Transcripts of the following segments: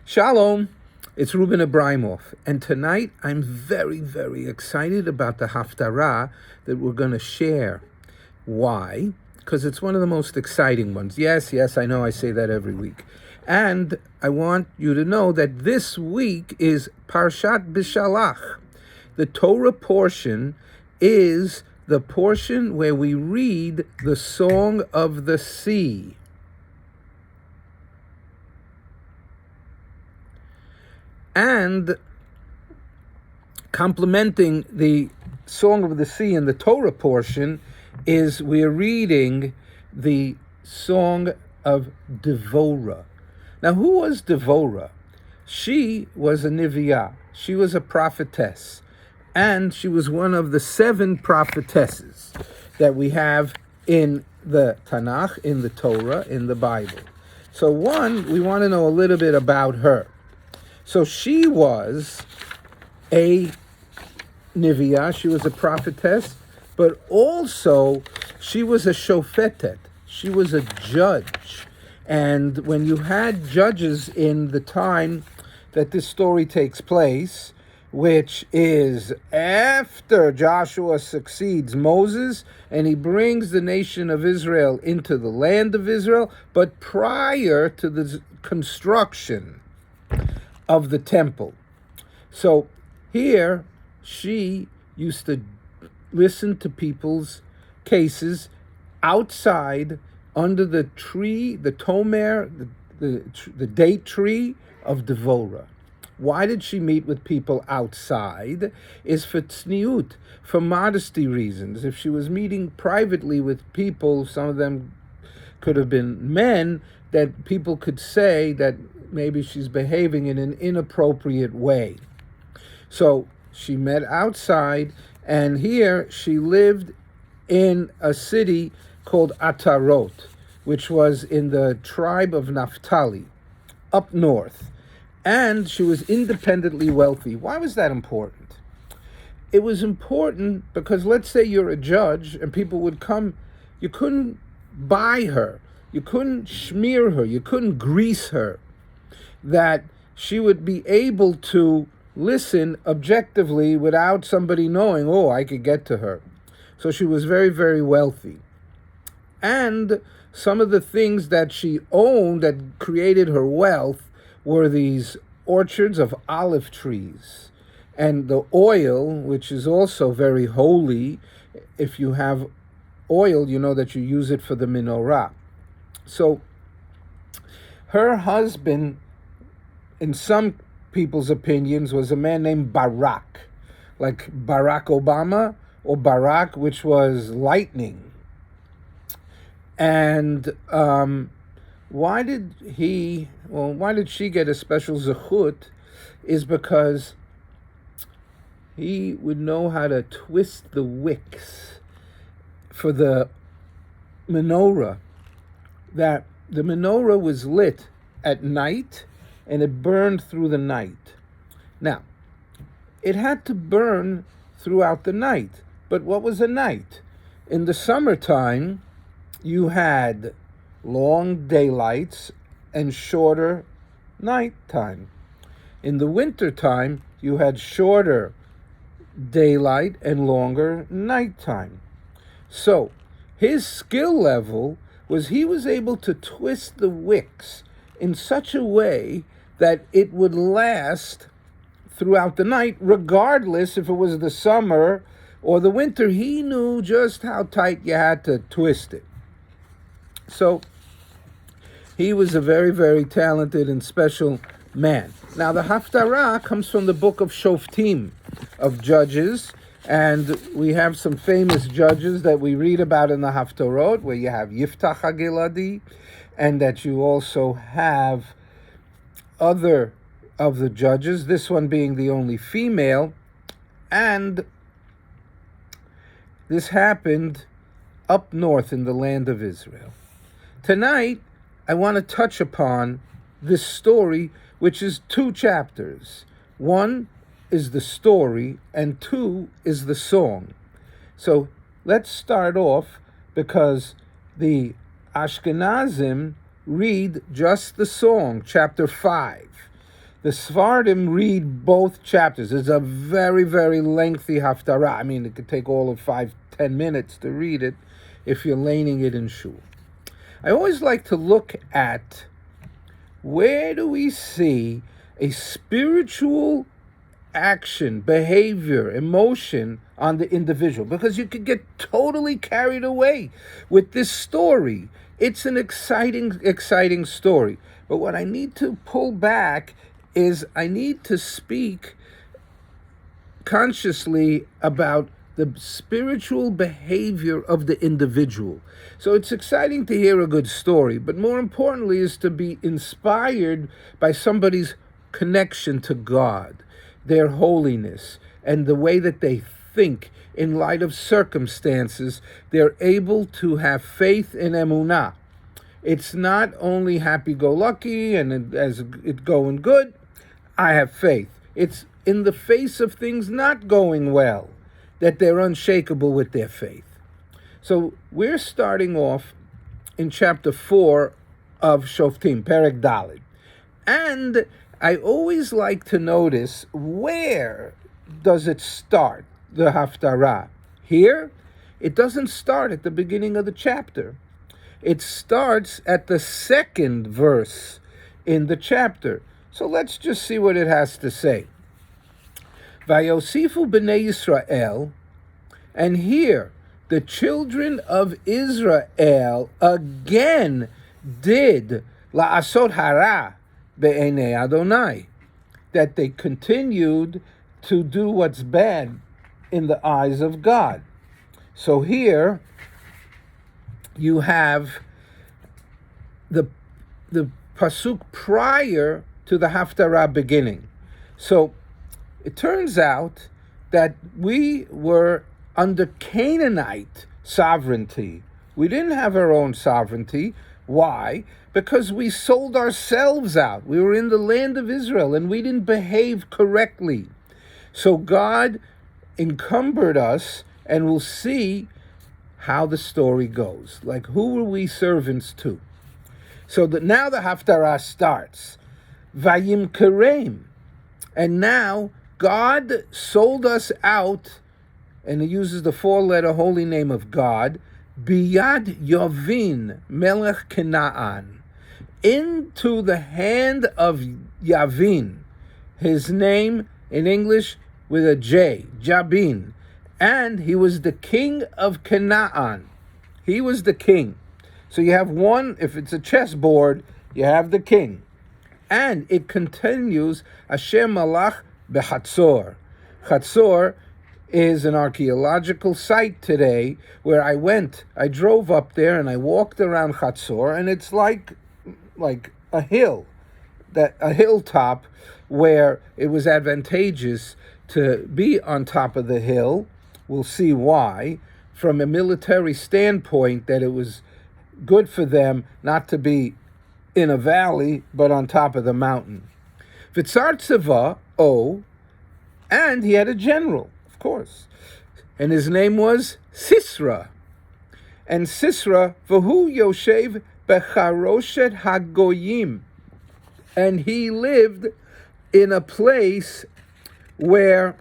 Shalom, it's Ebrahimoff, and tonight I'm very, very excited about the Haftarah that we're going to share. Why? Because it's one of the most exciting ones. Yes, I know I say that every week. And I want you to know that this week is Parshat Bishalach. The Torah portion is the portion where we read the Song of the Sea. And complementing the Song of the Sea in the Torah portion is we're reading the Song of Deborah. Now, who was Deborah? She was a Neviah. She was a prophetess. And she was one of the 7 prophetesses that we have in the Tanakh, in the Torah, in the Bible. So we want to know a little bit about her. So she was a Neviah, she was a prophetess, but also she was a shofetet. She was a judge. And when you had judges in the time that this story takes place, which is after Joshua succeeds Moses and he brings the nation of Israel into the land of Israel, but prior to the construction of the temple. So here she used to listen to people's cases outside under the tree, the tomer, the date tree of Deborah. Why did she meet with people outside? Is for tzniut, for modesty reasons. If she was meeting privately with people, some of them could have been men, that people could say that maybe she's behaving in an inappropriate way. So she met outside, and here she lived in a city called Atarot, which was in the tribe of Naphtali, up north. And she was independently wealthy. Why was that important? It was important because let's say you're a judge and people would come, you couldn't buy her, you couldn't smear her, you couldn't grease her, that she would be able to listen objectively without somebody knowing, oh, I could get to her. So she was very, very wealthy. And some of the things that she owned that created her wealth were these orchards of olive trees. And the oil, which is also very holy. If you have oil, you know that you use it for the menorah. So her husband, in some people's opinions, was a man named Barak, like Barack Obama, or Barak, which was lightning. And why did she get a special zechut is because he would know how to twist the wicks for the menorah. That the menorah was lit at night and it burned through the night. Now, it had to burn throughout the night. But what was a night? In the summertime, you had long daylights and shorter nighttime. In the wintertime, you had shorter daylight and longer nighttime. So his skill level was he was able to twist the wicks in such a way that it would last throughout the night, regardless if it was the summer or the winter. He knew just how tight you had to twist it. So he was a very, very talented and special man. Now, the Haftarah comes from the book of Shoftim, of Judges, and we have some famous judges that we read about in the Haftorot, where you have Yiftach HaGiladi, and that you also have other of the judges, this one being the only female, and this happened up north in the land of Israel. Tonight, I want to touch upon this story, which is 2 chapters. 1 is the story, and 2 is the song. So let's start off, because the Ashkenazim read just the song, chapter 5. The Sephardim read both chapters. It's a very, very lengthy Haftarah. I mean, it could take all of 5-10 minutes to read it if you're laning it in shul. I always like to look at where do we see a spiritual action, behavior, emotion on the individual, because you could get totally carried away with this story. It's an exciting story. But what I need to pull back is I need to speak consciously about the spiritual behavior of the individual. So it's exciting to hear a good story, but more importantly is to be inspired by somebody's connection to God, their holiness, and the way that they think in light of circumstances. They're able to have faith in emunah. It's not only happy-go-lucky and as it going good, I have faith. It's in the face of things not going well that they're unshakable with their faith. So we're starting off in chapter 4 of Shoftim, Perek Daled. And I always like to notice, where does it start, the Haftarah? Here, it doesn't start at the beginning of the chapter. It starts at the second verse in the chapter. So let's just see what it has to say. Vayosifu b'nei Yisrael, and here the children of Israel again did la'asot hara be'enei Adonai, that they continued to do what's bad in the eyes of God. So here you have the pasuk prior to the Haftarah beginning. So it turns out that we were under Canaanite sovereignty. We didn't have our own sovereignty. Why? Because we sold ourselves out. We were in the land of Israel and we didn't behave correctly. So God encumbered us, and we'll see how the story goes. Like, who were we servants to? So that now the Haftarah starts. Vayim Kerem. And now God sold us out, and he uses the 4-letter holy name of God, Biyad Yavin Melech Canaan, into the hand of Yavin, his name in English with a J, Jabin, and he was the king of Canaan. He was the king. So you have one, if it's a chessboard, you have the king. And it continues, Asher Malach Bechatzor. Chatzor is an archaeological site today where I drove up there and I walked around Chatzor, and it's like a hill, a hilltop where it was advantageous to be on top of the hill. We'll see why. From a military standpoint, that it was good for them not to be in a valley, but on top of the mountain. Vitzar Tzava, and he had a general, of course, and his name was Sisra. And Sisra, Vahu Yoshev Becharoshet Hagoyim, and he lived in a place where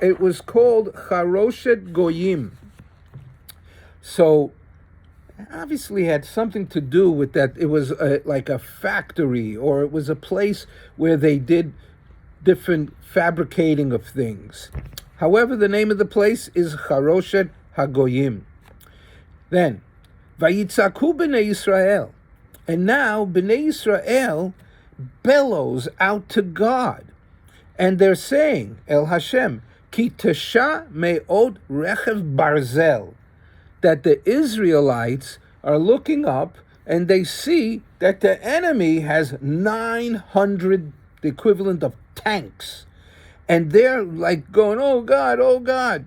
it was called Charoshet Goyim. So obviously had something to do with that. It was like a factory, or it was a place where they did different fabricating of things. However, the name of the place is Charoshet Hagoyim. Then, Vayitzaku b'nei Yisrael. And now, b'nei Yisrael bellows out to God. And they're saying, El Hashem, Ki tesha me'od rechev barzel, that the Israelites are looking up and they see that the enemy has 900, the equivalent of tanks. And they're like going, oh God, oh God.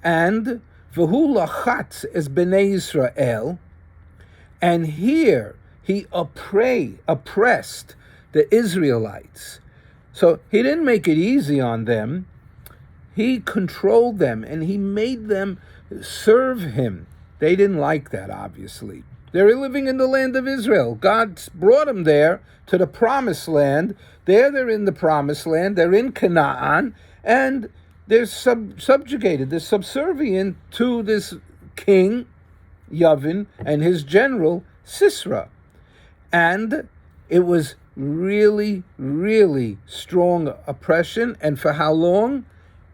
And V'hu lachatz es b'nei Yisrael, and here he oppressed the Israelites. So he didn't make it easy on them. He controlled them and he made them serve him. They didn't like that, obviously. They're living in the land of Israel. God brought them there to the promised land. They're in the promised land. They're in Canaan, and they're subjugated. They're subservient to this king, Yavin, and his general, Sisera. And it was really, really strong oppression. And for how long?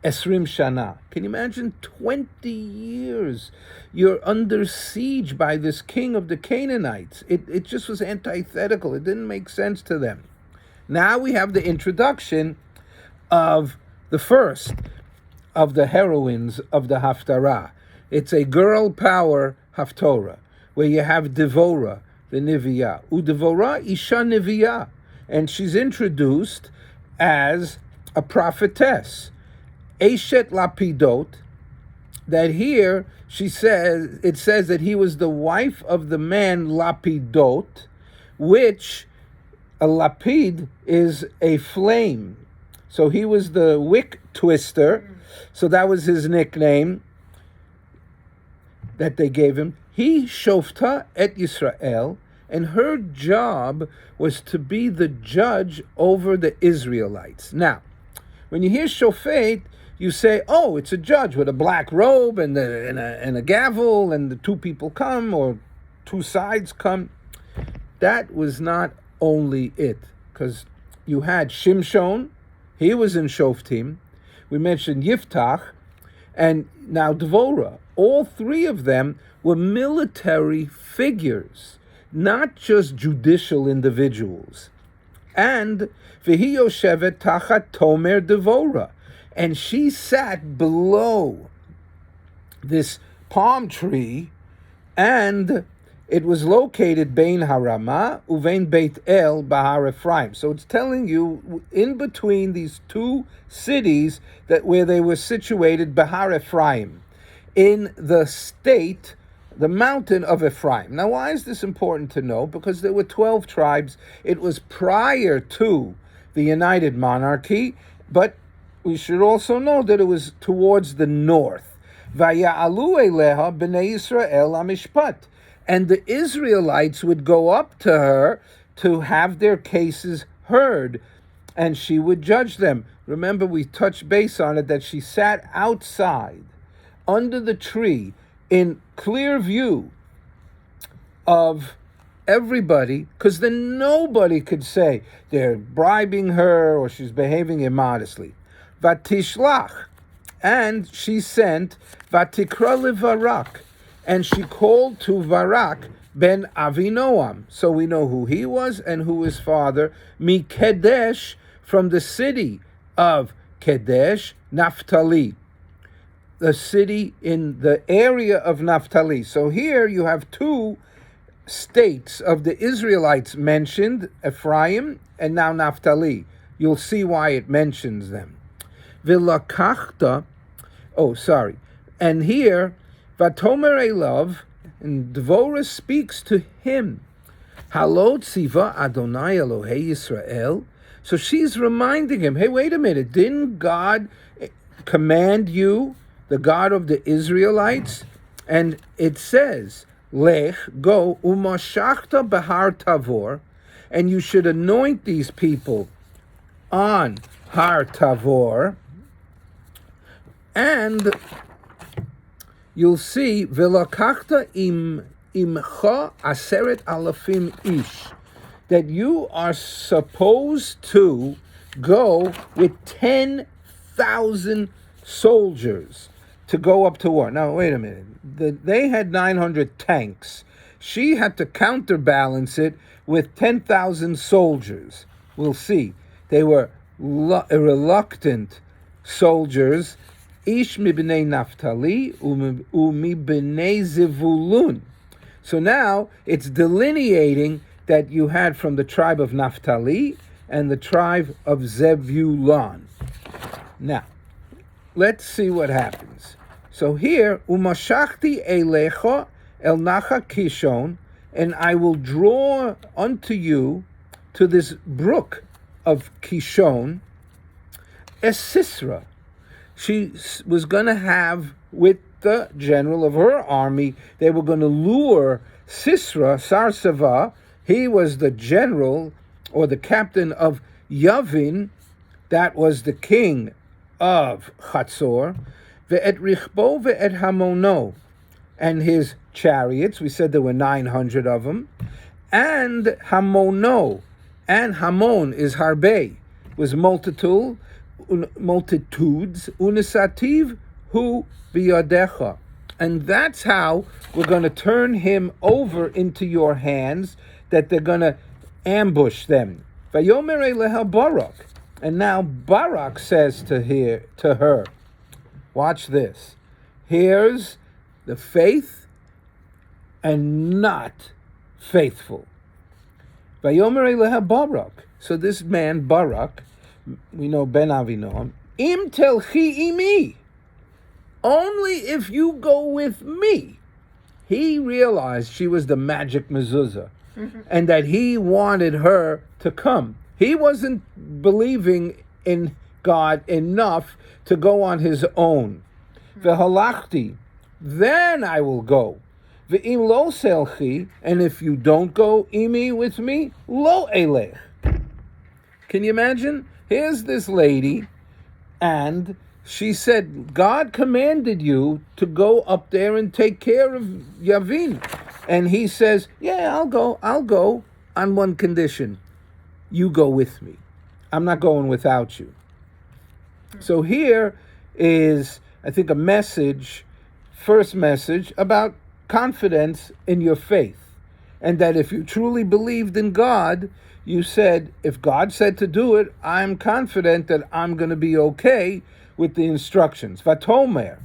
Esrim Shana. Can you imagine? 20 years. You're under siege by this king of the Canaanites. It just was antithetical. It didn't make sense to them. Now we have the introduction of the first of the heroines of the Haftarah. It's a girl power Haftorah, where you have Deborah, the Neviah. Deborah Isha Neviah. And she's introduced as a prophetess. Eshet Lapidot, that here it says that he was the wife of the man Lapidot, which a lapid is a flame. So he was the wick twister. So that was his nickname that they gave him. He shofta et Yisrael, and her job was to be the judge over the Israelites. Now, when you hear shofet, you say, oh, it's a judge with a black robe and a gavel, and the two people come, or two sides come. That was not only it, because you had Shimshon, he was in Shoftim. We mentioned Yiftach, and now Devorah. All three of them were military figures, not just judicial individuals. And V'hi Yoshevet Tachat Tomer Devorah. And she sat below this palm tree, and it was located Bein Harama Uvein Beit El Bahar Ephraim. So it's telling you in between these two cities where they were situated, Bahar Ephraim, in the state, the mountain of Ephraim. Now, why is this important to know? Because there were 12 tribes. It was prior to the United Monarchy, but we should also know that it was towards the north. Vaya'alu eleha b'nei Yisrael amishpat. And the Israelites would go up to her to have their cases heard, and she would judge them. Remember, we touched base on it, that she sat outside, under the tree, in clear view of everybody, because then nobody could say they're bribing her or she's behaving immodestly. Vatishlach, and she sent Vatikra leVarak, and she called to Varak ben Avinoam. So we know who he was and who his father. Mikedesh, from the city of Kedesh, Naphtali, the city in the area of Naphtali. So here you have two states of the Israelites mentioned, Ephraim and now Naphtali. You'll see why it mentions them. Vilakachta, and here, Vatomer Elav, and Devorah speaks to him. Halot Tziva Adonai Elohei Yisrael. So she's reminding him, hey, wait a minute, didn't God command you, the God of the Israelites? And it says, Lech, go, umashachta behar Tavor, and you should anoint these people on Har Tavor. And you'll see, Velakachta imcha aseret alafim ish, that you are supposed to go with 10,000 soldiers to go up to war. Now, wait a minute. They had 900 tanks. She had to counterbalance it with 10,000 soldiers. We'll see. They were reluctant soldiers. Ish mibnei Naphtali umibnei Zevulun. So now it's delineating that you had from the tribe of Naphtali and the tribe of Zebulun. Now, let's see what happens. So here, umashachti elecha el nacha Kishon, and I will draw unto you to this brook of Kishon, as Sisera. She was going to have with the general of her army, they were going to lure Sisra, Sarsava, he was the general or the captain of Yavin, that was the king of Chatzor, ve'et Richbo ve'et Hamono, and his chariots, we said there were 900 of them, and Hamono, and Hamon is Harbe, was multitudes, unisativ hu biyadecha. And that's how we're going to turn him over into your hands, that they're going to ambush them. Vayomer eleha Barak. And now Barak says to her, watch this. Here's the faith and not faithful. Vayomer eleha Barak. So this man, Barak, we know Ben Avinoam, im telchi imi. Only if you go with me. He realized she was the magic mezuzah, and that he wanted her to come. He wasn't believing in God enough to go on his own. V'halachti, then I will go. V'im lo selchi, and if you don't go imi with me, lo elech. Can you imagine? Here's this lady, and she said, God commanded you to go up there and take care of Yavin. And he says, yeah, I'll go on one condition. You go with me. I'm not going without you. So here is, I think, a message, first message, about confidence in your faith. And that if you truly believed in God, you said, if God said to do it, I'm confident that I'm going to be okay with the instructions. Vatomer.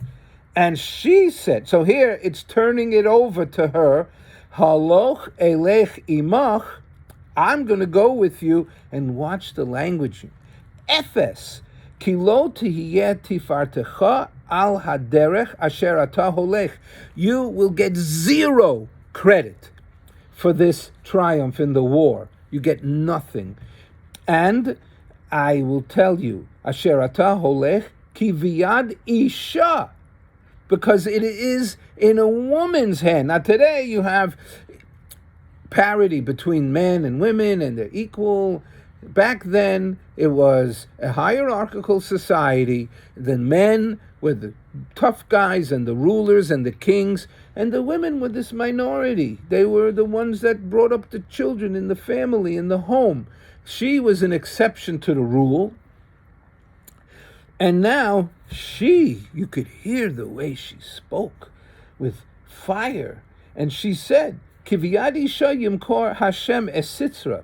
And she said, so here it's turning it over to her, Haloch elech imach, I'm going to go with you, and watch the language. Efes, kilo tihiyeh tifartecha al haderech asher ata holech. You will get 0 credit for this triumph in the war. You get nothing. And I will tell you, asher ata holech ki viyad isha, because it is in a woman's hand. Now today you have parity between men and women, and they're equal. Back then, it was a hierarchical society. The men were the tough guys and the rulers and the kings, and the women were this minority. They were the ones that brought up the children in the family, in the home. She was an exception to the rule. And now you could hear the way she spoke with fire. And she said, Kiviyad isha yimkor Hashem es Sisra.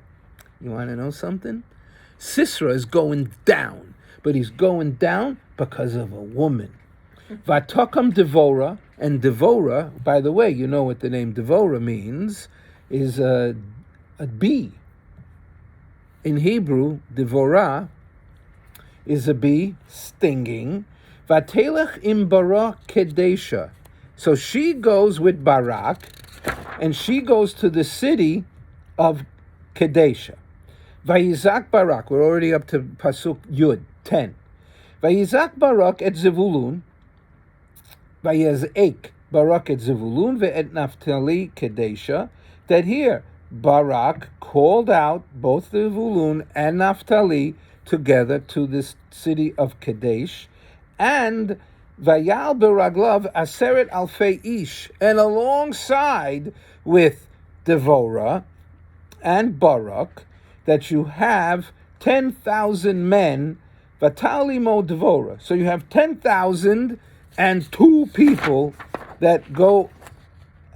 You want to know something? Sisra is going down, but he's going down because of a woman. Vatokam Devorah, and Devorah, by the way, you know what the name Devorah means, is a bee. In Hebrew, Devorah is a bee, stinging. Vatelech im Barak Kedesha. So she goes with Barak, and she goes to the city of Kedesha. Vayizak Barak, we're already up to Pasuk Yud, 10. Vayizak Barak et Zevulun, Vayazek Barak et Zevulun ve'et Naphtali Kedesha, that here Barak called out both the Zevulun and Naphtali together to this city of Kadesh, and Vayal beraglav aseret alfei ish, and alongside with Devorah and Barak, that you have 10,000 men, Vatalimo Devorah. So you have 10,002 people that go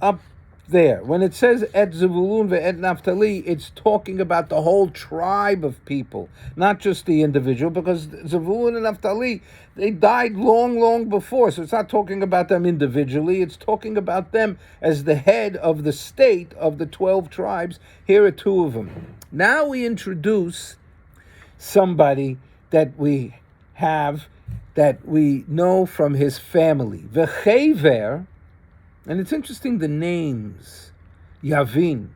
up there. When it says Et Zevulun ve'et Naphtali, it's talking about the whole tribe of people, not just the individual, because Zevulun and Naphtali, they died long, long before, so it's not talking about them individually, it's talking about them as the head of the state of the 12 tribes. Here are 2 of them. Now we introduce somebody that we have, that we know from his family. V'chever. And it's interesting, the names. Yavin,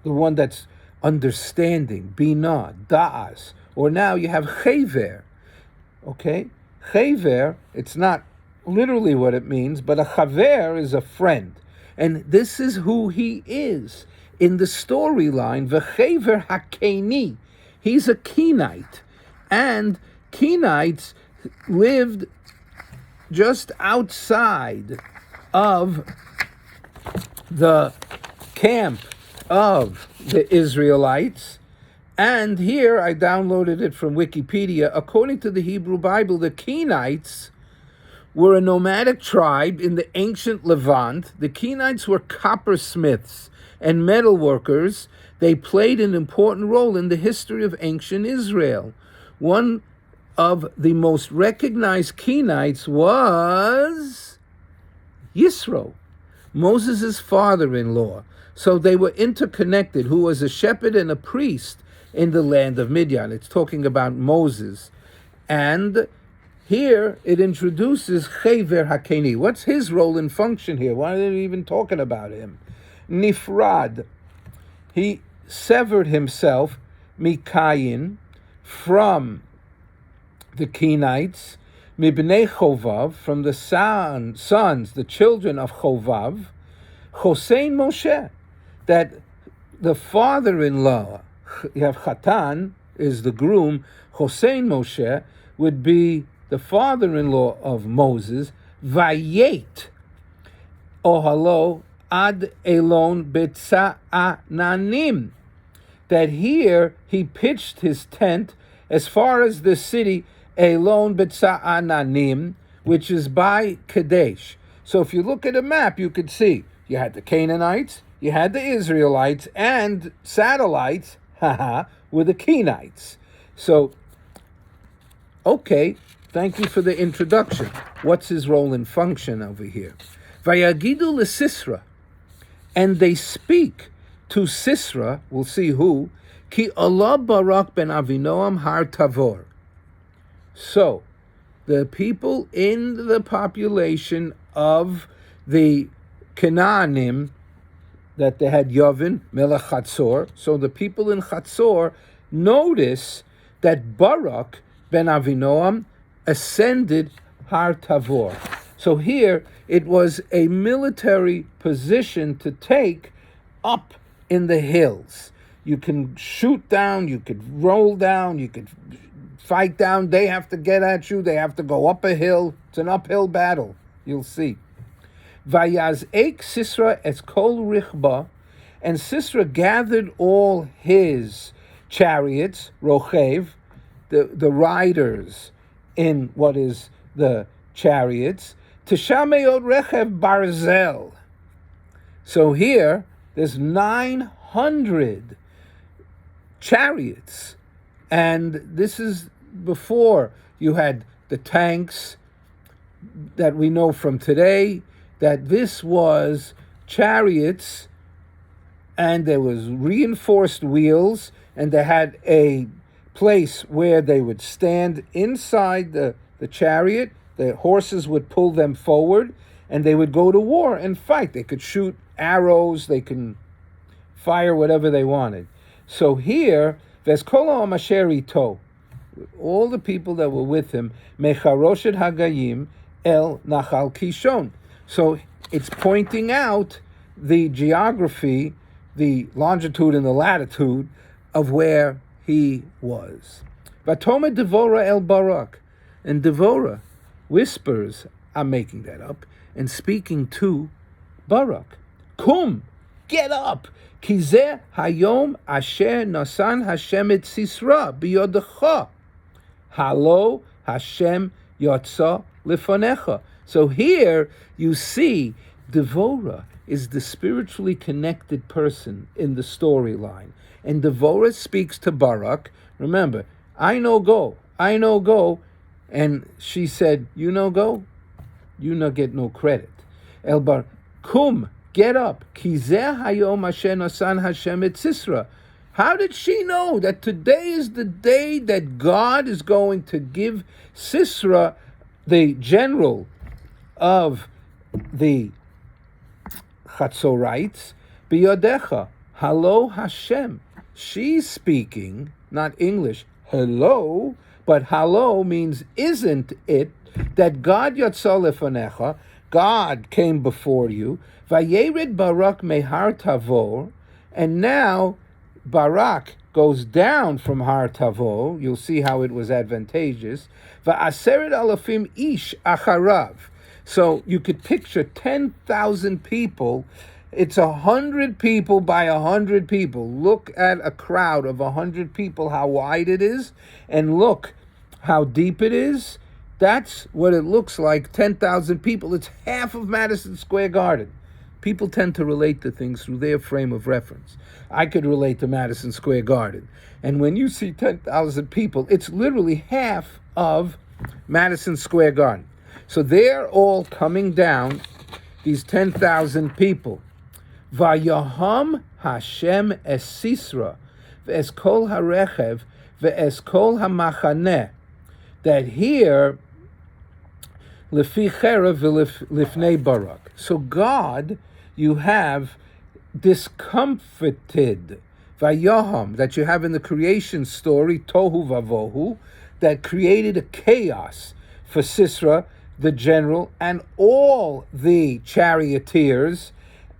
the one that's understanding. Binah, Da'as. Or now you have Chever. Okay? Chever, it's not literally what it means, but a Chaver is a friend. And this is who he is. In the storyline, V'chever HaKeni, he's a Kenite. And Kenites lived just outside of the camp of the Israelites. And here, I downloaded it from Wikipedia. According to the Hebrew Bible, the Kenites were a nomadic tribe in the ancient Levant. The Kenites were coppersmiths and metal workers. They played an important role in the history of ancient Israel. One of the most recognized Kenites was Yisro, Moses' father-in-law. So they were interconnected, who was a shepherd and a priest in the land of Midian. It's talking about Moses. And here it introduces Chever HaKeni. What's his role and function here? Why are they even talking about him? Nifrad. He severed himself, Mikayin, from the Kenites, Mibnei Chovav, from the sons, the children of Chovav, Chosein Moshe, that the father-in-law, you have Chatan, is the groom, Chosein Moshe, would be the father-in-law of Moses, Vayet, Ohalo, Ad Elon Betza'ananim, that here he pitched his tent as far as the city Elon Betza'ananim, which is by Kadesh. So if you look at a map, you could see you had the Canaanites, you had the Israelites, and satellites, were the Kenites. So, okay, thank you for the introduction. What's his role and function over here? Vayagidu leSisra, and they speak to Sisra, we'll see who, Ki Allah Barak ben Avinoam Har Tavor. So, the people in the population of the Canaanim, that they had Yavin, Melech Chatzor, so the people in Chatzor notice that Barak ben Avinoam ascended Har Tavor. So here, it was a military position to take up in the hills. You can shoot down, you could roll down, you could fight down. They have to get at you. They have to go up a hill. It's an uphill battle. You'll see. Vayaz Eik Sisra es kol richba, and Sisra gathered all his chariots, rochev, the riders in what is the chariots, Teshameot rechev barzel. So here, there's 900 chariots. And this is before you had the tanks that we know from today, that this was chariots, and there was reinforced wheels, and they had a place where they would stand inside the chariot. The horses would pull them forward, and they would go to war and fight. They could shoot arrows, they can fire whatever they wanted. So here, Veskolo Amasherito, all the people that were with him, Mecharoshet Hagayim El Nachal Kishon. So it's pointing out the geography, the longitude and the latitude of where he was. Vatome Devorah El Barak, and Devorah whispers, I'm making that up, and speaking to Barak, Kum, get up, Kizeh Hayom Asher Nasan Hashem et Sisra biyodecha, Halo Hashem Yotza Lefanecha. So here you see Devorah is the spiritually connected person in the storyline. And Devorah speaks to Barak. Remember, I know go. And she said, you know go? You no get no credit. El Bar, Kum, get up. Kizeh hayom asher nasan Hashem et Sisra. How did she know that today is the day that God is going to give Sisra, the general of the Chatzorites, biyodecha, halo Hashem. She's speaking, not English, hello, but halo means isn't it that God yotza lefanecha, God came before you. Vayered Barak mehar Tavor, and now Barak goes down from Har Tavor. You'll see how it was advantageous. Va'aseret alafim ish acharav. So you could picture 10,000 people. It's 100 people by 100 people. Look at a crowd of 100 people, how wide it is, and look how deep it is. That's what it looks like, 10,000 people. It's half of Madison Square Garden. People tend to relate to things through their frame of reference. I could relate to Madison Square Garden. And when you see 10,000 people, it's literally half of Madison Square Garden. So they're all coming down, these 10,000 people. Vayaham Hashem es Sisra, ve'es kol harechev, ve'es kol hamachaneh. That here, lefi cherev v'lifnei Barak. So God, you have discomfited, vayaham, that you have in the creation story, tohu vavohu, that created a chaos for Sisra, the general, and all the charioteers,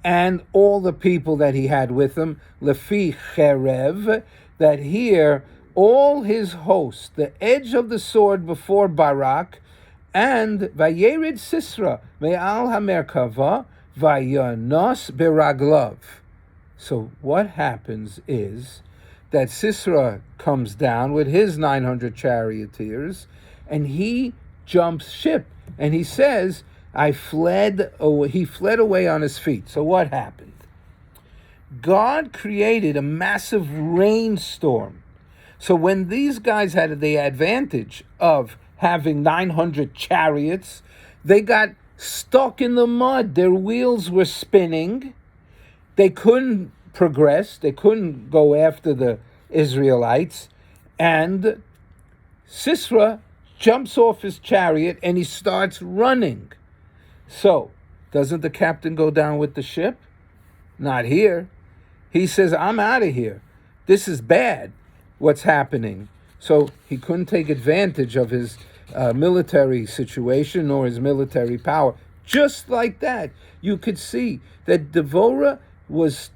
and all the people that he had with him, lefi cherev, that here all his host, the edge of the sword before Barak, and vayerid Sisra me'al hamerkava vayanos beraglav. So what happens is that Sisra comes down with his 900 charioteers, and he jumps ship, and he says, he fled away on his feet. So what happened? God created a massive rainstorm. So when these guys had the advantage of having 900 chariots, they got stuck in the mud. Their wheels were spinning. They couldn't progress. They couldn't go after the Israelites. And Sisra jumps off his chariot and he starts running. So, doesn't the captain go down with the ship? Not here. He says, I'm out of here. This is bad, what's happening. So he couldn't take advantage of his military situation or his military power. Just like that, you could see that Deborah was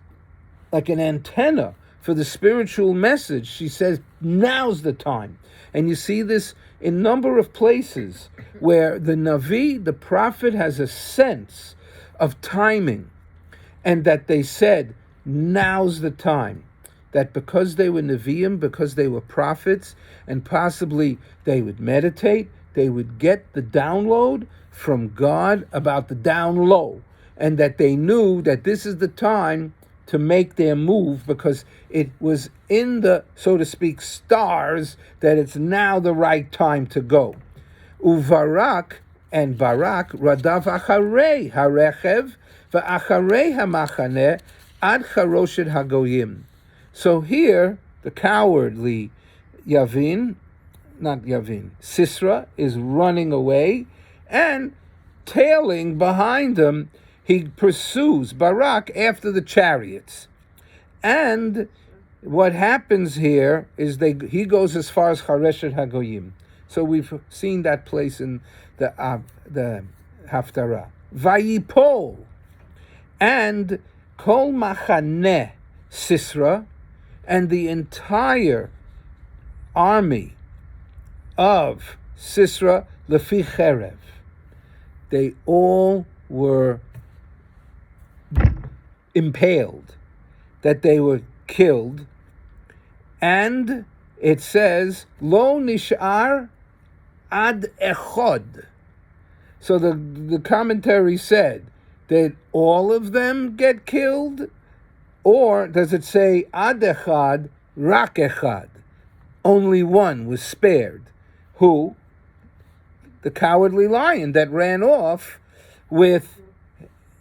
like an antenna for the spiritual message. She says, now's the time. And you see this in a number of places where the Navi, the prophet, has a sense of timing, and that they said, now's the time. That because they were Nevi'im, because they were prophets, and possibly they would meditate, they would get the download from God about the down low, and that they knew that this is the time to make their move, because it was in the, so to speak, stars, that it's now the right time to go. Uvarak and Barak radav acharei harechev va'acharei hamachaneh ad charoshet hagoyim. So here, the cowardly Sisra is running away, and tailing behind him, he pursues Barak after the chariots. And what happens here is he goes as far as Chareshet Hagoyim. So we've seen that place in the Haftarah. Vayipol, and Kol Machaneh Sisra, and the entire army of Sisra Lefi Cherev, they all were impaled, that they were killed. And it says, Lo nishar ad echod. So the commentary said, did all of them get killed? Or does it say, ad echad, rak echad? Only one was spared. Who? The cowardly lion that ran off with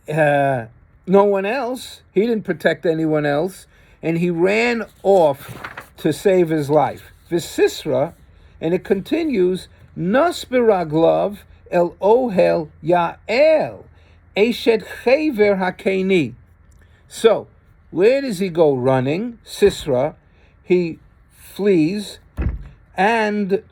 no one else. He didn't protect anyone else. And he ran off to save his life. Visisra, and it continues, Nas biraglav el ohel Yael, eshet chever hakeni. So, where does he go running? Sisra, he flees, and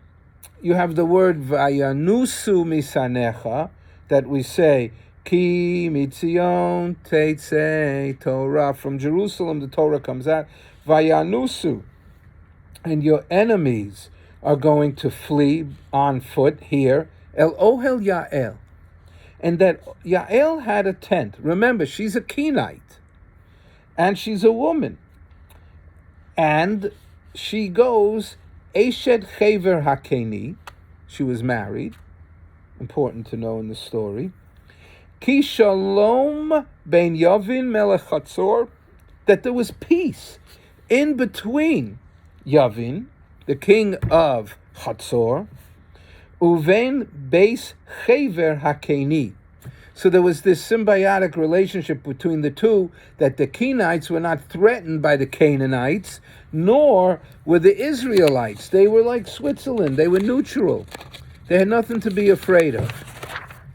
you have the word vayanusu misanecha, that we say, Ki mitzion teitzei Torah. From Jerusalem, the Torah comes out. Vayanusu. And your enemies are going to flee on foot here. El Ohel Yael. And that Yael had a tent. Remember, she's a Kenite. And she's a woman. And she goes, Eshet Chever Hakeni. She was married. Important to know in the story. Ki Shalom Ben Yavin Melech Hatzor. That there was peace in between Yavin, the king of Hatzor, Uven Beis Chever Hakeni. So there was this symbiotic relationship between the two, that the Kenites were not threatened by the Canaanites, nor were the Israelites. They were like Switzerland. They were neutral. They had nothing to be afraid of.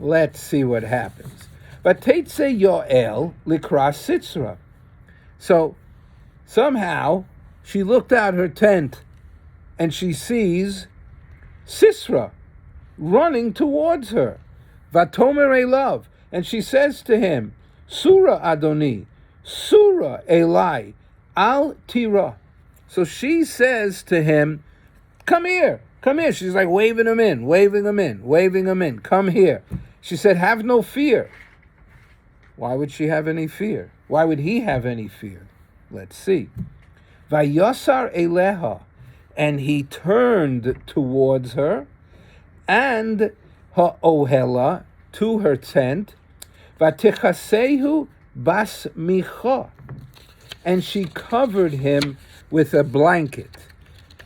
Let's see what happens. Vateitze Yoel likra Sisra. So somehow she looked out her tent and she sees Sisra running towards her. Vatomer Elav. And she says to him, Surah Adoni, Surah Elai, Al Tira. So she says to him, come here. She's like waving him in. Come here. She said, have no fear. Why would she have any fear? Why would he have any fear? Let's see. Vayosar Eleha. And he turned towards her, and ha'ohela, to her tent, vatichasehu bas micha. And she covered him with a blanket.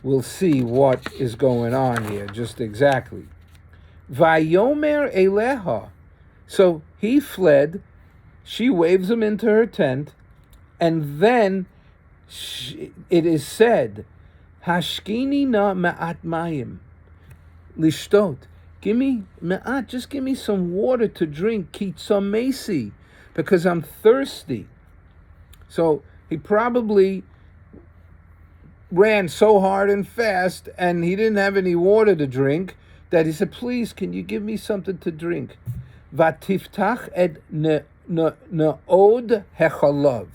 We'll see what is going on here, just exactly. Vayomer eleha. So he fled. She waves him into her tent, and then it is said, Hashkini na ma'at mayim lishtot. Give me ma'at, just give me some water to drink, kitzamesi, because I'm thirsty. So he probably ran so hard and fast, and he didn't have any water to drink, that he said, please, can you give me something to drink? Vatiftach et na'od hechalav.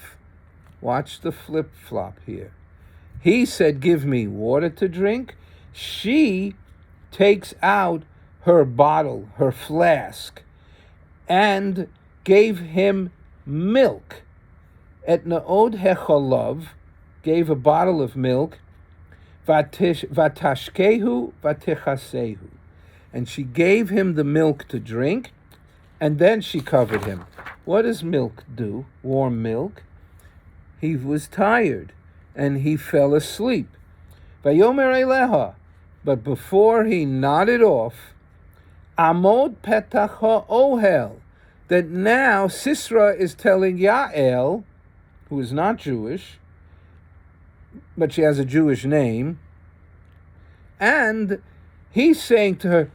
Watch the flip-flop here. He said, give me water to drink. She takes out her bottle, her flask, and gave him milk. Et na'od hechalav, gave a bottle of milk. Vatashkehu vatichasehu. And she gave him the milk to drink, and then she covered him. What does milk do? Warm milk. He was tired, and he fell asleep. Vayomer eleha. But before he nodded off, Amod petach ha'ohel, that now Sisra is telling Yael, who is not Jewish, but she has a Jewish name, and he's saying to her,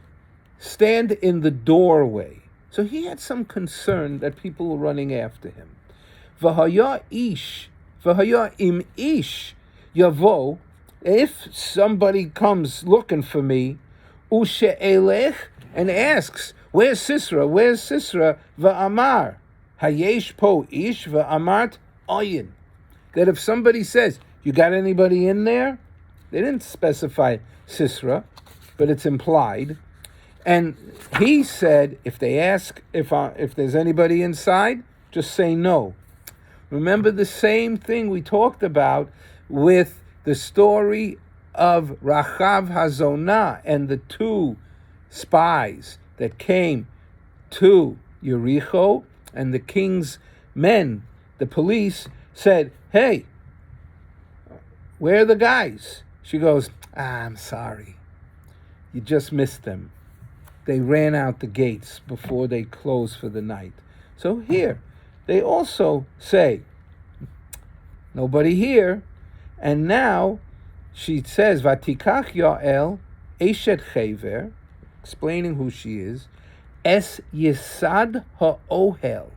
stand in the doorway. So he had some concern that people were running after him. V'haya im ish yavo, if somebody comes looking for me, ushe'elech, and asks, where's Sisra? V'amar, hayesh po ish v'amart oyin. That if somebody says, you got anybody in there? They didn't specify Sisra, but it's implied. And he said, if they ask if there's anybody inside, just say no. Remember the same thing we talked about with the story of Rachav Hazonah and the two spies that came to Yericho, and the king's men, the police, said, hey, where are the guys? She goes, I'm sorry. You just missed them. They ran out the gates before they closed for the night. So here, they also say, nobody here. And now she says, Vatikach Yael Eshet Chever, explaining who she is, Es Yesad Ha'ohel.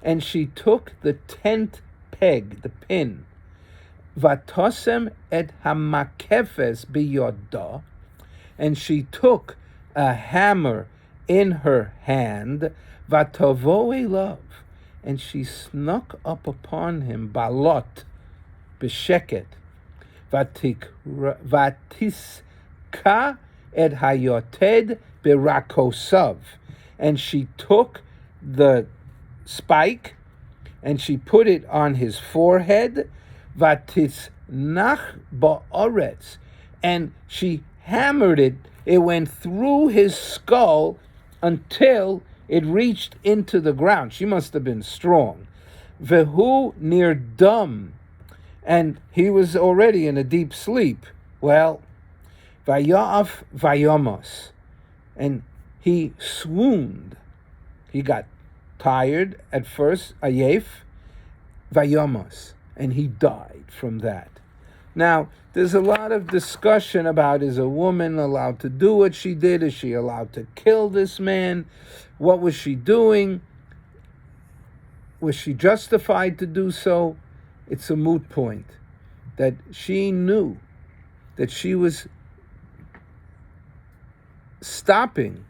And she took the tent peg, the pin, Vatosem et Hamakefes biyodah, and she took a hammer in her hand, Vatavoe love, and she snuck up upon him, balot, b'sheket, vatiska et hayoted birakosav, and she took the spike and she put it on his forehead, vatisnach ba'oretz, and she hammered it. It went through his skull until it reached into the ground. She must have been strong. Vehu near dumb, and he was already in a deep sleep. Well, vayaf vayamos, and he swooned. He got tired at first, ayef, vayamos, and he died from that. Now, there's a lot of discussion about, is a woman allowed to do what she did? Is she allowed to kill this man? What was she doing? Was she justified to do so? It's a moot point. That she knew that she was stopping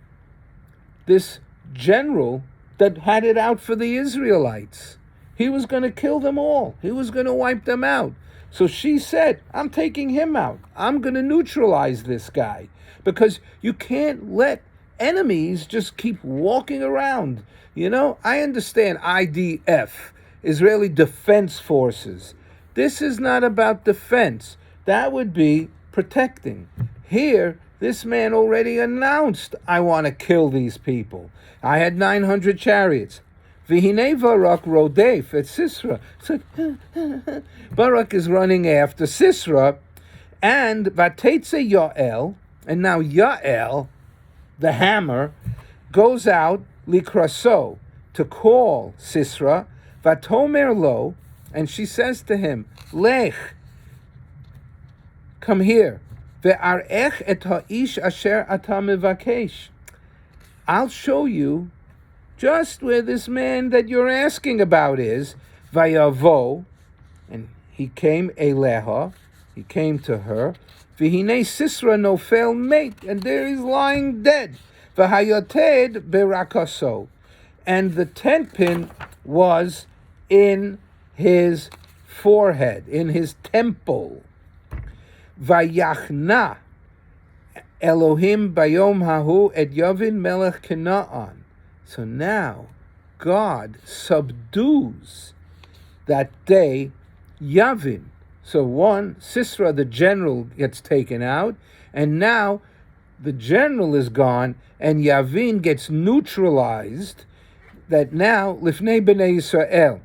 this general that had it out for the Israelites. He was going to kill them all. He was going to wipe them out. So she said, I'm taking him out. I'm going to neutralize this guy, because you can't let enemies just keep walking around. You know, I understand IDF, Israeli Defense Forces. This is not about defense. That would be protecting. Here, this man already announced, I want to kill these people. I had 900 chariots. V'hinei Barak rodef at Sisera. So Barak is running after Sisera, and Vatetze Yael, and now Yael, the hammer, goes out likraso, to call Sisera. Vatomer lo, and she says to him, Lech, come here. Ve'arech et ha'ish asher ata mevakesh. I'll show you just where this man that you're asking about is. Vayavo, and he came eleha, he came to her. V'hinei Sisera nofel mate, and there he's lying dead. V'hayoted berakaso, and the tent pin was in his forehead, in his temple. Vayachna Elohim bayom hahu et Yavin melech Canaan. So now God subdues that day Yavin. So one, Sisera the general gets taken out, and now the general is gone, and Yavin gets neutralized. That now, Lifnei Bnei Yisrael,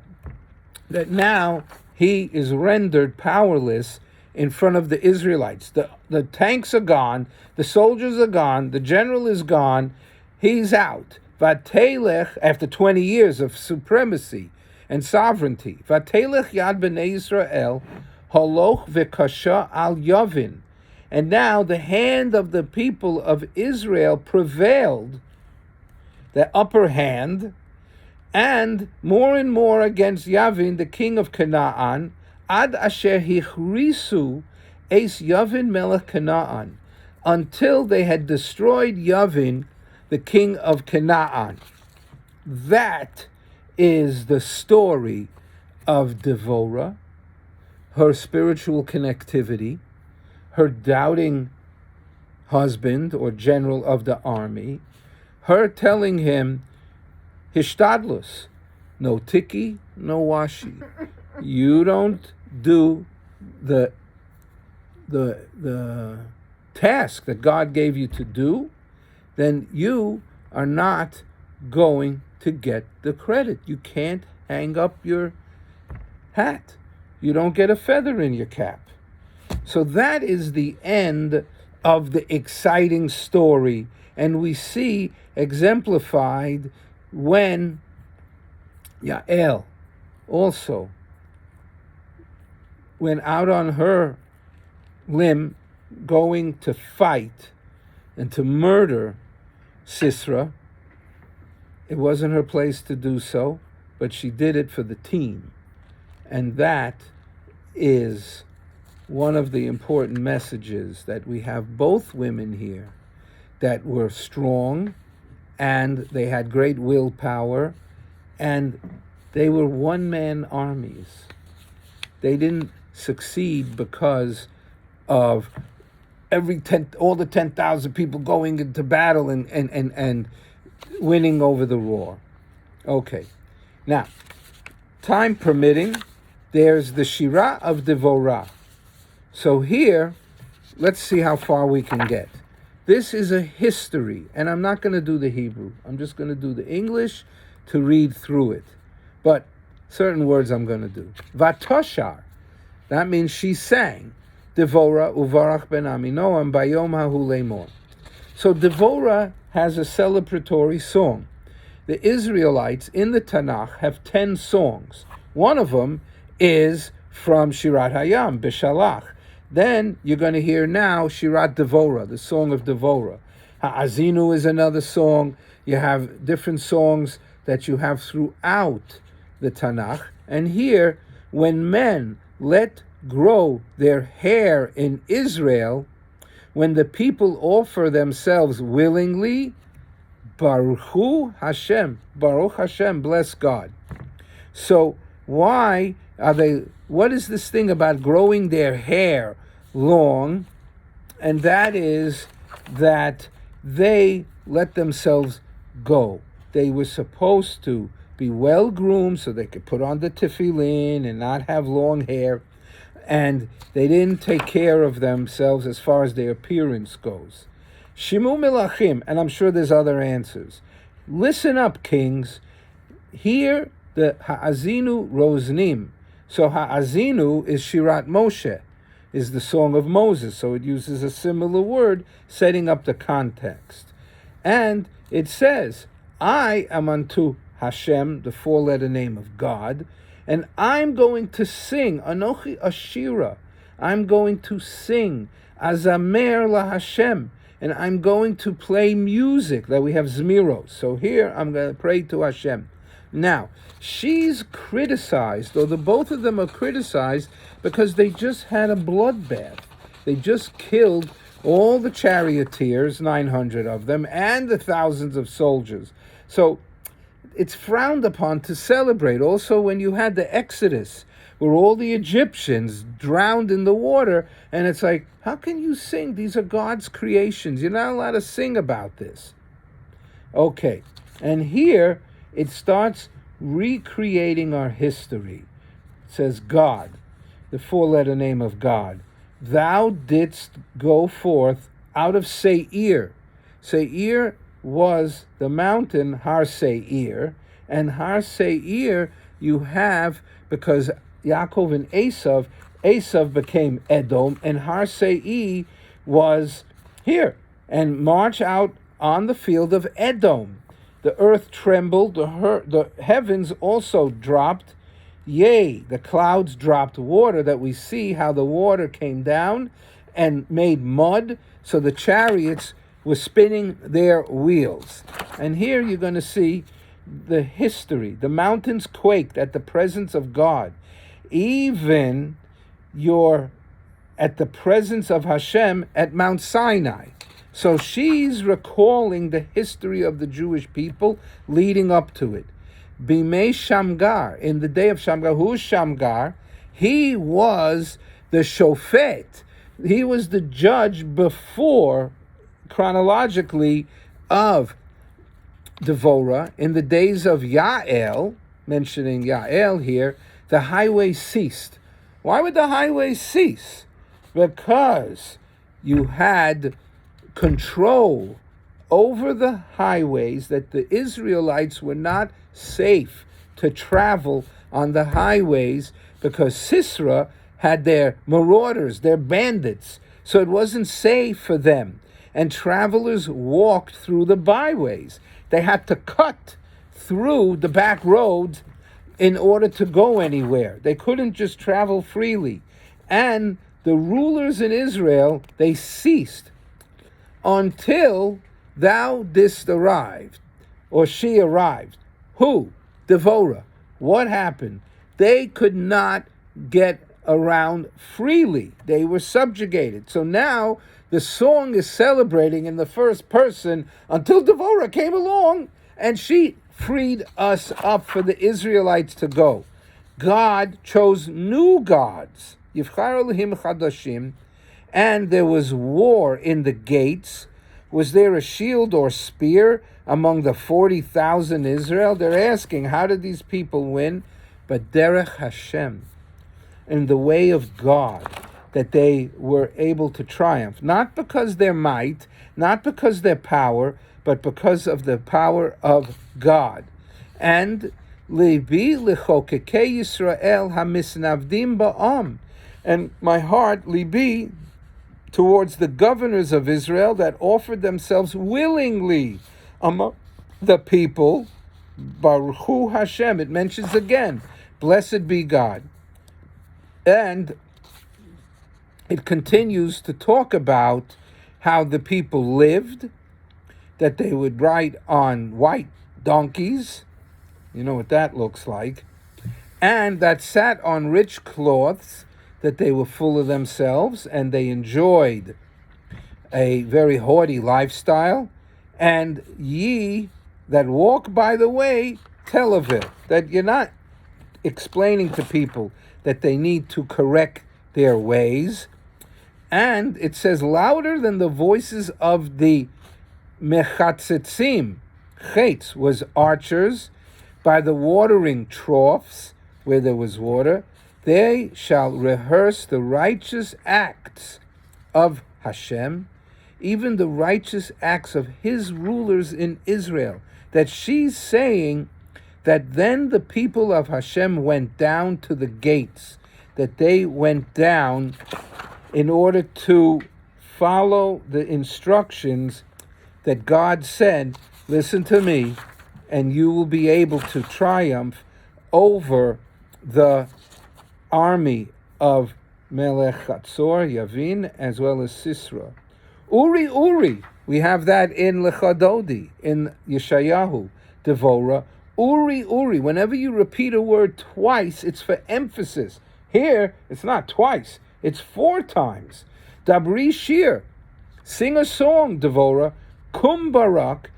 that now he is rendered powerless in front of the Israelites. The tanks are gone, the soldiers are gone, the general is gone, he's out. Vatelech, after 20 years of supremacy and sovereignty, Vatelech Yad Bnei Yisrael, Holoch V'Kasha Al Yavin. And now the hand of the people of Israel prevailed, the upper hand, and more against Yavin, the king of Canaan, ad asher hichrisu es Yavin melech Canaan, until they had destroyed Yavin, the king of Canaan. That is the story of Deborah, her spiritual connectivity, her doubting husband or general of the army, her telling him, Hishtadlus, no tiki, no washi. You don't do the task that God gave you to do, then you are not going to get the credit. You can't hang up your hat. You don't get a feather in your cap. So that is the end of the exciting story, and we see exemplified when Yael also went out on her limb, going to fight and to murder Sisera. It wasn't her place to do so, but she did it for the team. And that is one of the important messages, that we have both women here that were strong and they had great willpower, and they were one-man armies. They didn't succeed because of all the 10,000 people going into battle and winning over the war. Okay, now, time permitting, there's the Shirah of Devorah. So here, let's see how far we can get. This is a history, and I'm not going to do the Hebrew. I'm just going to do the English to read through it. But certain words I'm going to do. Vatoshar, that means she sang. Devorah uvarach ben Aminoam bayom hahu lemor. So Devorah has a celebratory song. The Israelites in the Tanakh have 10 songs. One of them is from Shirat Hayam, Beshalach. Then you're going to hear now Shirat Devorah, the song of Devorah. Ha'azinu is another song. You have different songs that you have throughout the Tanakh. And here, when men let grow their hair in Israel, when the people offer themselves willingly, Baruch Hashem, Baruch Hashem, bless God. So why are they, what is this thing about growing their hair long? And that is that they let themselves go. They were supposed to be well-groomed so they could put on the tefillin and not have long hair. And they didn't take care of themselves as far as their appearance goes. Shimu Melachim, and I'm sure there's other answers. Listen up, kings. Here, the Ha'azinu Roznim. So Ha'azinu is Shirat Moshe, is the song of Moses. So it uses a similar word, setting up the context. And it says, I am unto Hashem, the 4-letter name of God, and I'm going to sing, Anochi Ashira. I'm going to sing, Azamer La Hashem. And I'm going to play music, that we have Zmiros. So here I'm going to pray to Hashem. Now, she's criticized, or the both of them are criticized, because they just had a bloodbath. They just killed all the charioteers, 900 of them, and the thousands of soldiers. So it's frowned upon to celebrate. Also, when you had the Exodus, where all the Egyptians drowned in the water, and it's like, how can you sing? These are God's creations. You're not allowed to sing about this. Okay, and here it starts recreating our history. It says God, the 4-letter name of God. Thou didst go forth out of Seir. Seir was the mountain Har Seir, and Har Seir you have because Yaakov and Esav became Edom, and Har Seir was here, and march out on the field of Edom. The earth trembled, the heavens also dropped, yea, the clouds dropped water, that we see how the water came down and made mud, so the chariots were spinning their wheels. And here you're going to see the history. The mountains quaked at the presence of God. Even you're at the presence of Hashem at Mount Sinai. So she's recalling the history of the Jewish people leading up to it. Bimei Shamgar, in the day of Shamgar. Who's Shamgar? He was the shofet. He was the judge before, chronologically, of Devorah. In the days of Yael, mentioning Yael here, the highway ceased. Why would the highway cease? Because you had control over the highways, that the Israelites were not safe to travel on the highways because Sisera had their marauders, their bandits. So it wasn't safe for them. And travelers walked through the byways. They had to cut through the back roads in order to go anywhere. They couldn't just travel freely. And the rulers in Israel, they ceased until thou didst arrive, or she arrived. Who? Devorah. What happened? They could not get around freely. They were subjugated. So now The song is celebrating in the first person until Deborah came along and she freed us up for the Israelites to go. God chose new gods. Yivchar Elohim Chadashim. And there was war in the gates. Was there a shield or spear among the 40,000 Israel? They're asking, how did these people win? But Derech Hashem, in the way of God, that they were able to triumph. Not because their might, not because their power, but because of the power of God. And Libi lichokekei Yisrael hamisnavdim ba'am. And my heart, Libi, towards the governors of Israel that offered themselves willingly among the people. Baruch Hu Hashem. It mentions again, blessed be God. And it continues to talk about how the people lived, that they would ride on white donkeys, you know what that looks like, and that sat on rich cloths, that they were full of themselves, and they enjoyed a very haughty lifestyle, and ye that walk by the way, Telavil, that you're not explaining to people that they need to correct their ways. And it says, louder than the voices of the mechatzitzim. Chetz was archers by the watering troughs where there was water. They shall rehearse the righteous acts of Hashem, even the righteous acts of his rulers in Israel. That she's saying that then the people of Hashem went down to the gates, that they went down in order to follow the instructions that God said, listen to me, and you will be able to triumph over the army of Melech Hatzor, Yavin, as well as Sisra. Uri, we have that in Lechadodi, in Yeshayahu, Devorah. Uri, whenever you repeat a word twice, it's for emphasis. Here, it's not twice, it's 4 times. Dabri Shir, sing a song, Devorah. Come Barak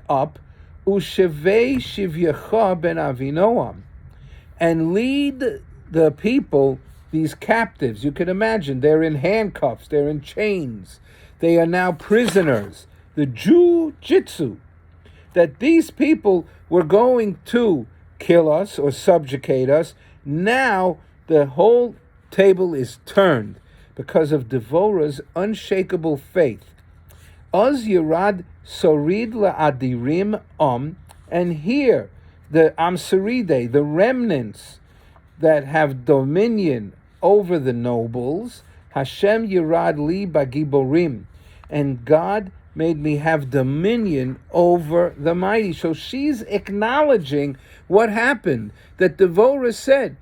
up, Ushevei Shivyecha ben Avinoam, and lead the people, these captives. You can imagine, they're in handcuffs, they're in chains, they are now prisoners. The Jiu-Jitsu, that these people were going to kill us or subjugate us, now the whole table is turned because of Devorah's unshakable faith. Oz Yerad Sorid La'adirim and here the Amseride, the remnants that have dominion over the nobles, Hashem Yerad Li Bagiborim, and God made me have dominion over the mighty. So she's acknowledging what happened, that Devorah said,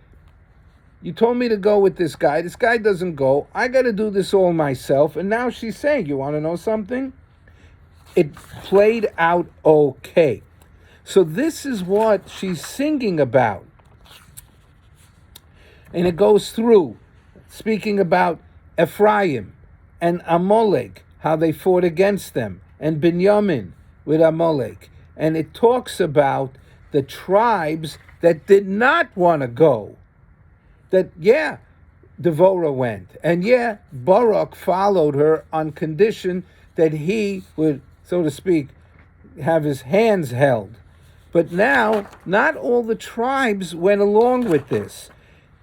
you told me to go with this guy doesn't go, I got to do this all myself, and now she's saying, you want to know something? It played out okay. So this is what she's singing about. And it goes through, speaking about Ephraim and Amalek, how they fought against them, and Binyamin with Amalek. And it talks about the tribes that did not want to go. That, yeah, Devorah went. And yeah, Barak followed her on condition that he would, so to speak, have his hands held. But now, not all the tribes went along with this,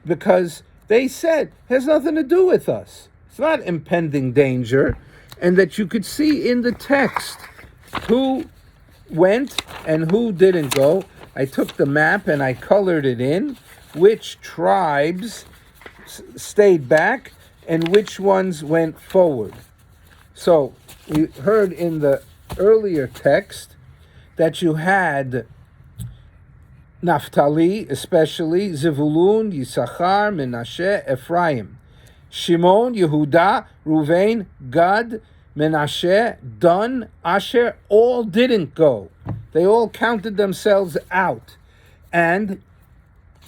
because they said, it has nothing to do with us. It's not impending danger. And that you could see in the text who went and who didn't go. I took the map and I colored it in, which tribes stayed back and which ones went forward. So we heard in the earlier text that you had Naphtali, especially Zevulun, Yisachar, Menashe, Ephraim, Shimon, Yehuda, Ruvain, Gad, Menashe, Dan, Asher, all didn't go. They all counted themselves out. And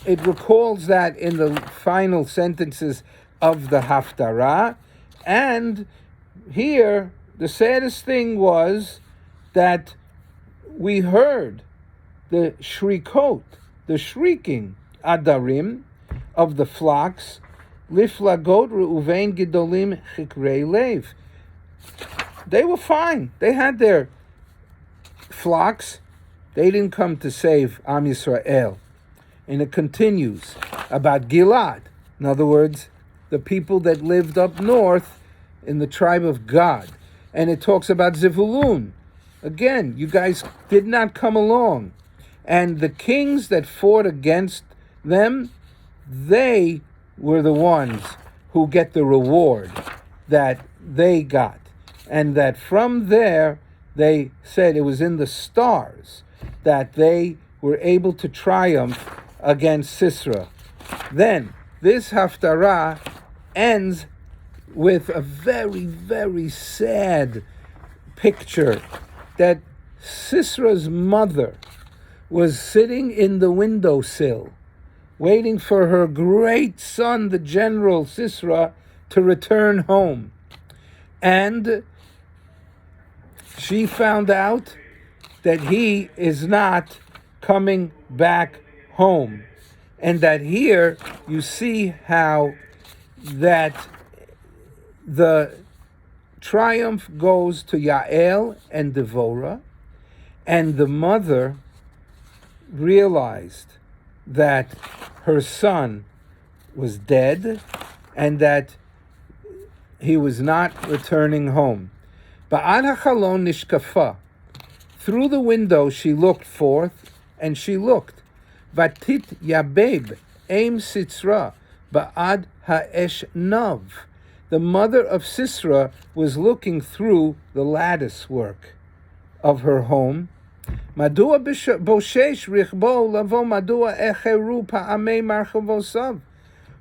it recalls that in the final sentences of the Haftarah, And here, the saddest thing was that we heard the shrikot, the shrieking, adarim, of the flocks, liflagot reuven gidolim chikrei lev. They were fine. They had their flocks. They didn't come to save Am Yisrael. And it continues about Gilad. In other words, the people that lived up north in the tribe of Gad. And it talks about Zevulun. Again, you guys did not come along. And the kings that fought against them, they were the ones who get the reward that they got. And that from there, they said it was in the stars that they were able to triumph against Sisera. Then, this Haftarah ends with a very, very sad picture that Sisera's mother was sitting in the windowsill, waiting for her great son, the general Sisera, to return home. And she found out that he is not coming back home. And that here you see how that the triumph goes to Yael and Deborah, and the mother realized that her son was dead and that he was not returning home. Ba'ad hachalon nishkafa. Through the window she looked forth, and she looked. Vatit yabeb aim Sisra ba'ad ha'esh nav. The mother of Sisera was looking through the lattice work of her home. Madua boshesh richbo lavo madua echeru pa'amei marchavosav.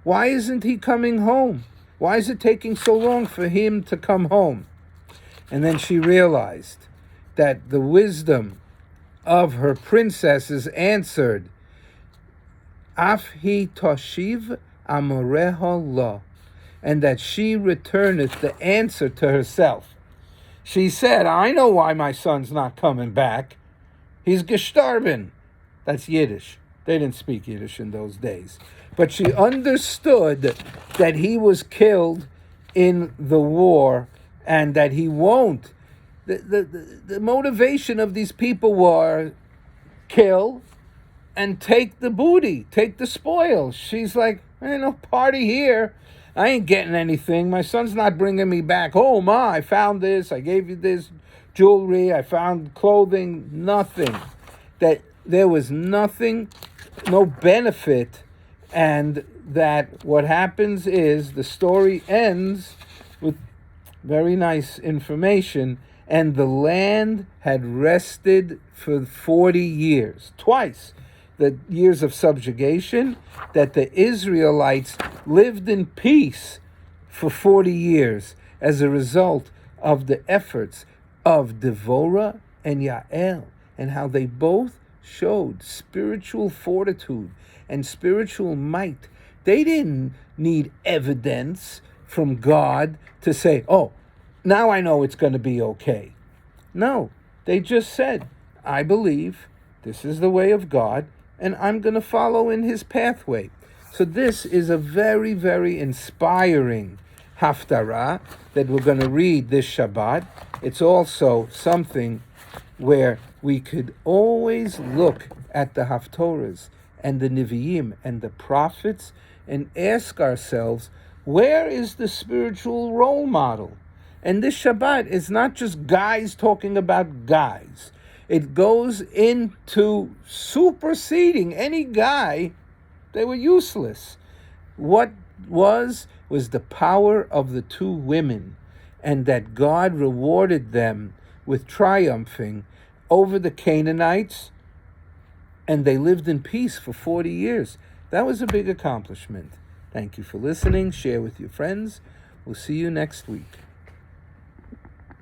Why isn't he coming home? Why is it taking so long for him to come home? And then she realized that the wisdom of her princesses answered, Af hi toshiv amoreha la, and that she returneth the answer to herself. She said, I know why my son's not coming back. He's gestorben. That's Yiddish. They didn't speak Yiddish in those days. But she understood that he was killed in the war and that he won't. The motivation of these people were kill and take the booty, take the spoils. She's like, ain't no party here. I ain't getting anything. My son's not bringing me back. Oh, Ma, I found this. I gave you this jewelry. I found clothing. Nothing. That there was nothing, no benefit. And that what happens is the story ends with very nice information. And the land had rested for 40 years. Twice. The years of subjugation, that the Israelites lived in peace for 40 years as a result of the efforts of Deborah and Yael, and how they both showed spiritual fortitude and spiritual might. They didn't need evidence from God to say, oh, now I know it's going to be okay. No, they just said, I believe this is the way of God, and I'm going to follow in his pathway. So this is a very, very inspiring Haftarah that we're going to read this Shabbat. It's also something where we could always look at the Haftorahs and the Nevi'im and the prophets and ask ourselves, where is the spiritual role model? And this Shabbat is not just guys talking about guys. It goes into superseding any guy. They were useless. What was the power of the two women, and that God rewarded them with triumphing over the Canaanites, and they lived in peace for 40 years. That was a big accomplishment. Thank you for listening. Share with your friends. We'll see you next week.